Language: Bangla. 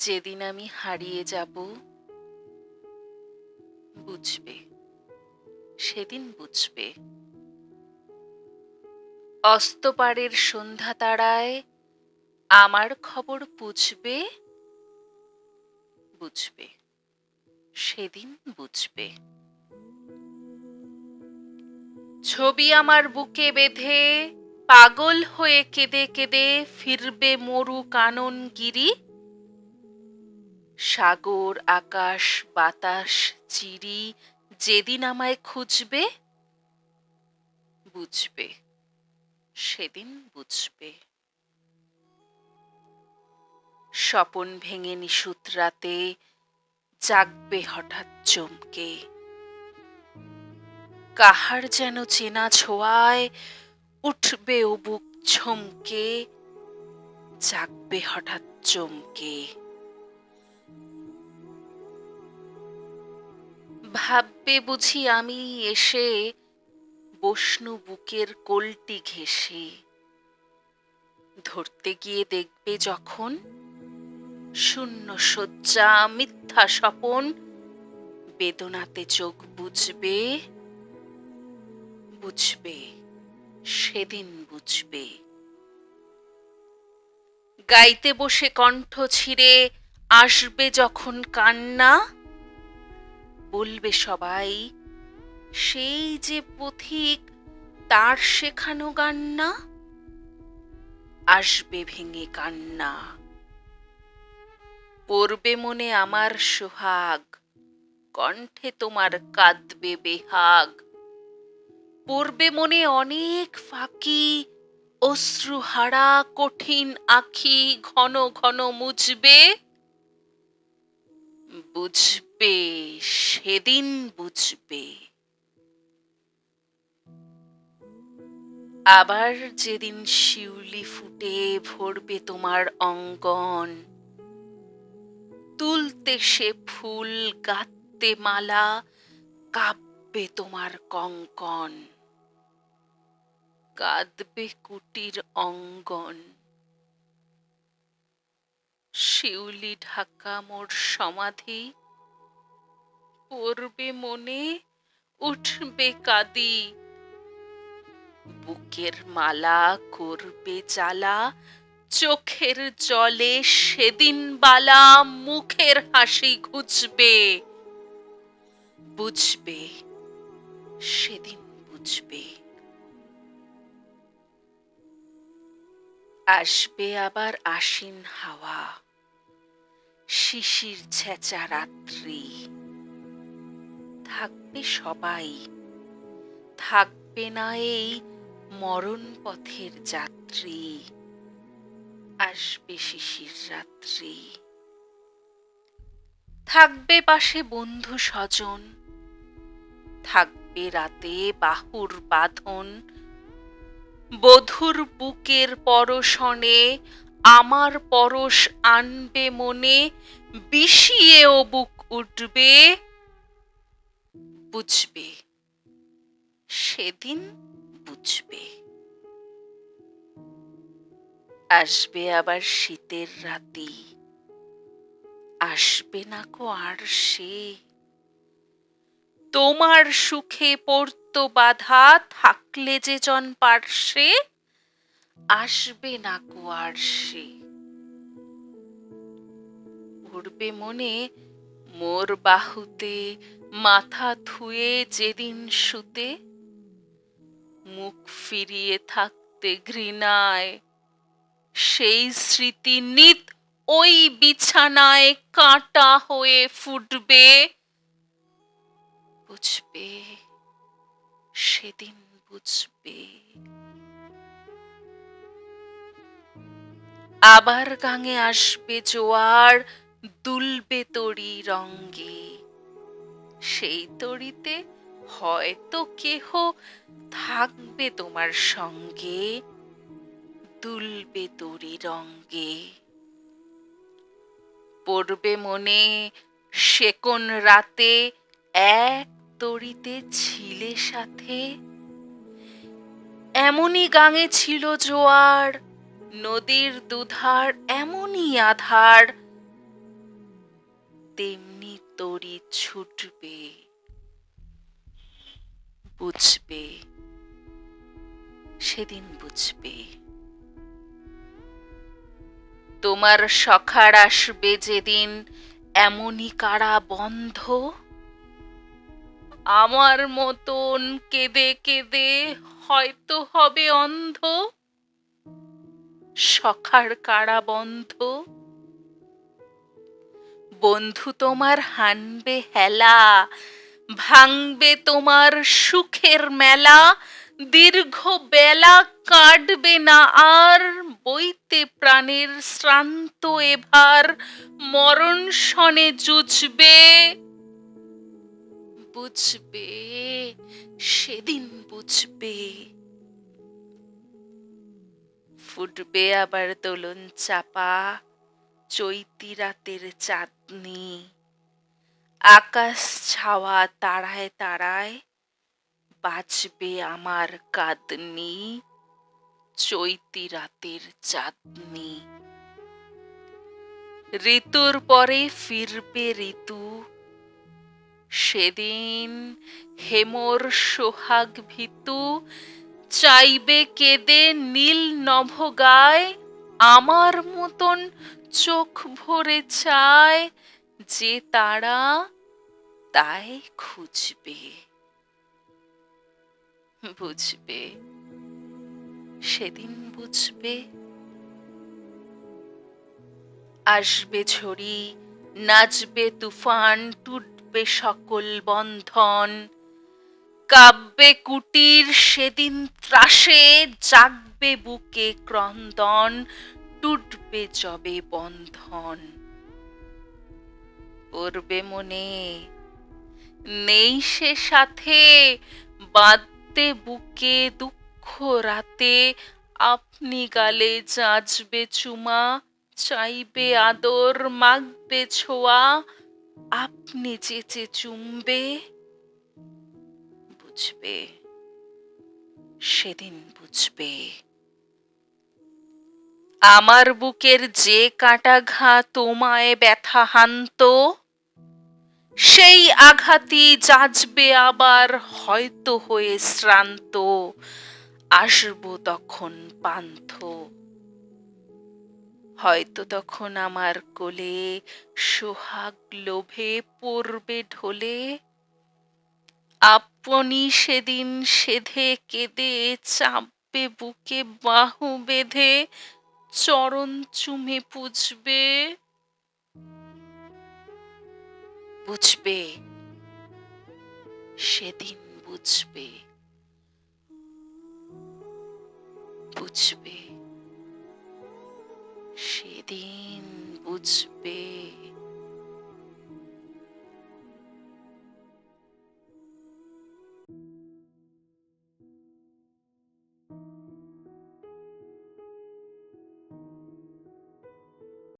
যেদিন আমি হারিয়ে যাব বুঝবে, সেদিন বুঝবে। অস্তপারের সন্ধ্যা তারায় আমার খবর পুছবে, বুঝবে, সেদিন বুঝবে। ছবি আমার বুকে বেঁধে পাগল হয়ে কেঁদে কেঁদে ফিরবে মরু কানন গিরি। সাগর আকাশ বাতাস চিরি যেদিন আমায় খুঁজবে, বুঝবে, সেদিন বুঝবে। স্বপন ভেঙে নিশুত রাতে জাগবে হঠাৎ চমকে, কাহার যেন চেনা ছোঁয়ায় উঠবে ও বুক ছমকে, জাগবে হঠাৎ চমকে। ভাববে বুঝি আমি এসে বসনু বুকের কোলটি ঘেঁষে, ধরতে গিয়ে দেখবে যখন শূন্য শয্যা মিথ্যা স্বপন, বেদনাতে চোখ বুঝবে, বুঝবে, সেদিন বুঝবে। গাইতে বসে কণ্ঠ ছিঁড়ে আসবে যখন কান্না, বলবে সবাই সেই যে পথিক তার শেখানো গান না, আসবে ভেঙে কান্না। পড়বে মনে আমার সোহাগ, কণ্ঠে তোমার কাঁদবে বেহাগ। পড়বে মনে অনেক ফাঁকি, অশ্রুহারা কঠিন আঁখি ঘন ঘন মুছবে, বুঝবে, সেদিন বুঝবে। আবার যেদিন শিউলি ফুটে ভরবে তোমার অঙ্গন, তুলতে সে ফুল গাঁথতে মালা কাঁপবে তোমার কঙ্কন, কাঁদবে কুটির অঙ্গন। শিউলি ঢাকা মোর সমাধি, পড়বে মনে উঠবে কাঁদি, বুকের মালা করবে জ্বালা, চোখের জলে সেদিন বালা মুখের হাসি ঘুচবে, বুঝবে, সেদিন বুঝবে। আসবে আবার আশ্বিন হাওয়া, শিশির ছেঁচা রাত্রি, থাকবে সবাই, থাকবে না এই মরণ পথের যাত্রী, আসবে শিশির রাত্রি। থাকবে পাশে বন্ধু স্বজন, থাকবে রাতে বাহুর বাঁধন, বধুর বুকের পরশনে আমার পরশ আনবে মনে, বিষিয়েও বুক উঠবে, বুঝবে, সেদিন বুঝবে। আসবে আবার শীতের রাতি, আসবে না কো আর সে, তোমার সুখে পড়তো বাধা থাকলে যে জন পার্শ্বে, আসবে না কো আর সে। পড়বে মনে মোর বাহুতে মাথা থুয়ে যেদিন শুতে, মুখ ফিরিয়ে থাকতে ঘৃণায়, সেই স্মৃতি নিত ওই বিছানায় কাঁটা হয়ে ফুটবে, বুঝবে, সেদিন বুঝবে। আবার গাঙে আসবে জোয়ার, দুলবে তরী রঙ্গে, সেই তরীতে হয়তো কেহ থাকবে তোমার সঙ্গে, দুলবে তরী রঙ্গে। পড়বে মনে সে কোন রাতে এক তরীতে ছিলে সাথে, এমনই গাঙে ছিল জোয়ার, নদীর দুধার এমনই আধার, তেমনি তড়ি ছুটবে, বুঝবে, সেদিন বুঝবে। তোমার সখার আসবে যেদিন এমনই কারা বন্ধ, আমার মতন কেঁদে কেঁদে হয়তো হবে অন্ধ। সখার কারা বন্ধ, বন্ধু তোমার হানবে হেলা, ভাঙবে তোমার সুখের মেলা, দীর্ঘ বেলা কাটবে না আর, বইতে প্রাণের শ্রান্ত এভার, মরণ শনে জুঝবে, বুঝবে, সেদিন বুঝবে। ফুটবে আবার দোলন চাপা, চৈতি রাতের চাঁদনি, আকাশ ছাওয়া তারায় তারায়, বাজবে আমার কাঁদনি, চৈতি রাতের চাঁদনি। ঋতুর পরে ফিরবে ঋতু, সেদিন হেমর সোহাগ ভীতু, চাইবে কেঁদে নীল নভ গায়, আমার মতন চোখ ভরে চায়, যে তারা তাই খুঁজবে, বুঝবে, সেদিন বুঝবে। আসবে ঝড়ি, নাচবে তুফান, টুটবে সকল বন্ধন, কাব্যে কুটির সেদিন ত্রাসে, জাগবে বুকে ক্রন্দন, টুটবে যবে বন্ধন। পড়বে মনে, নেই সে সাথে, বাঁধতে বুকে দুঃখ রাতে, আপনি গালে যাচবে চুমা, চাইবে আদর মাগবে ছোঁয়া, আপনি চেচে চুমবে, বুঝবে, সেদিন বুঝবে। আমার বুকের যে কাটা ঘা তোমায় ব্যথা হানত, সেই আঘাতই যাচবে আবার হয়তো হয়ে শ্রান্ত, আসবো তখন পান্থ। হয়তো তখন আমার কোলে সোহাগ লোভে পড়বে ঢলে, আপনি সেদিন সেধে কেঁদে চাপবে বুকে বাহু বেঁধে, চরণ চুমে পুজবে, বুঝবে, সেদিন বুঝবে, বুঝবে, সেদিন বুঝবে।